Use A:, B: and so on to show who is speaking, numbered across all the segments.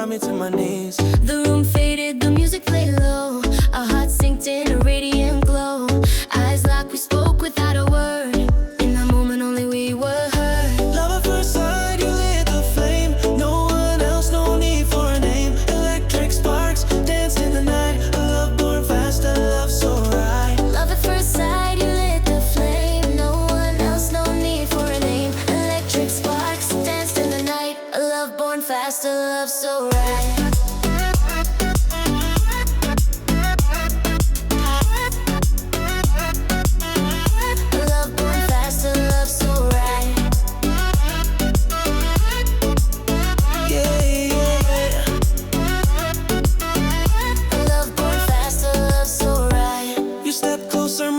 A: brought me to my knees.
B: The room faded, the music played low. Our hearts synced in a radiant glow. Eyes locked, we spoke without a word. In that moment only we were heard.
A: Love at first sight, you lit the flame. No one else, no need for a name. Electric sparks danced in the night. A love born fast, a love so right.
B: Love at first sight, you lit the flame. No one else, no need for a name. Electric sparks danced in the night. A love born fast, a love so right.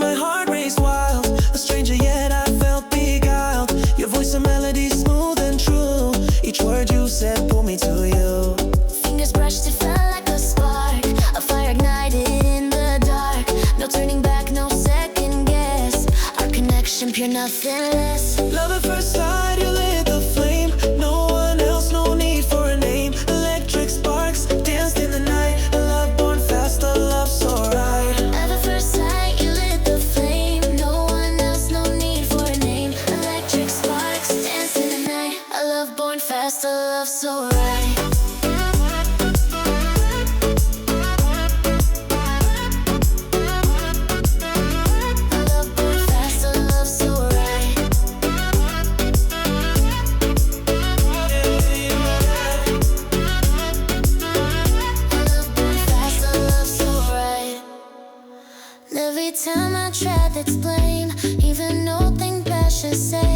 A: My heart raced wild, a stranger yet I felt beguiled. Your voice and melody smooth and true. Each word you said pulled me to you.
B: Fingers brushed, it felt like a spark. A fire ignited in the dark. No turning back, no second guess. Our connection pure, nothing less.
A: Love at first sight, you lit the flame. No one else, no need for a name. Electric sparks danced in the night. A love born fast, a love so right.
B: Love at first sight, you lit the flame. No one else, no need for a name. Electric sparks danced in the night. A love born fast, a love so right. Every time I try to explain, even though things bad should say,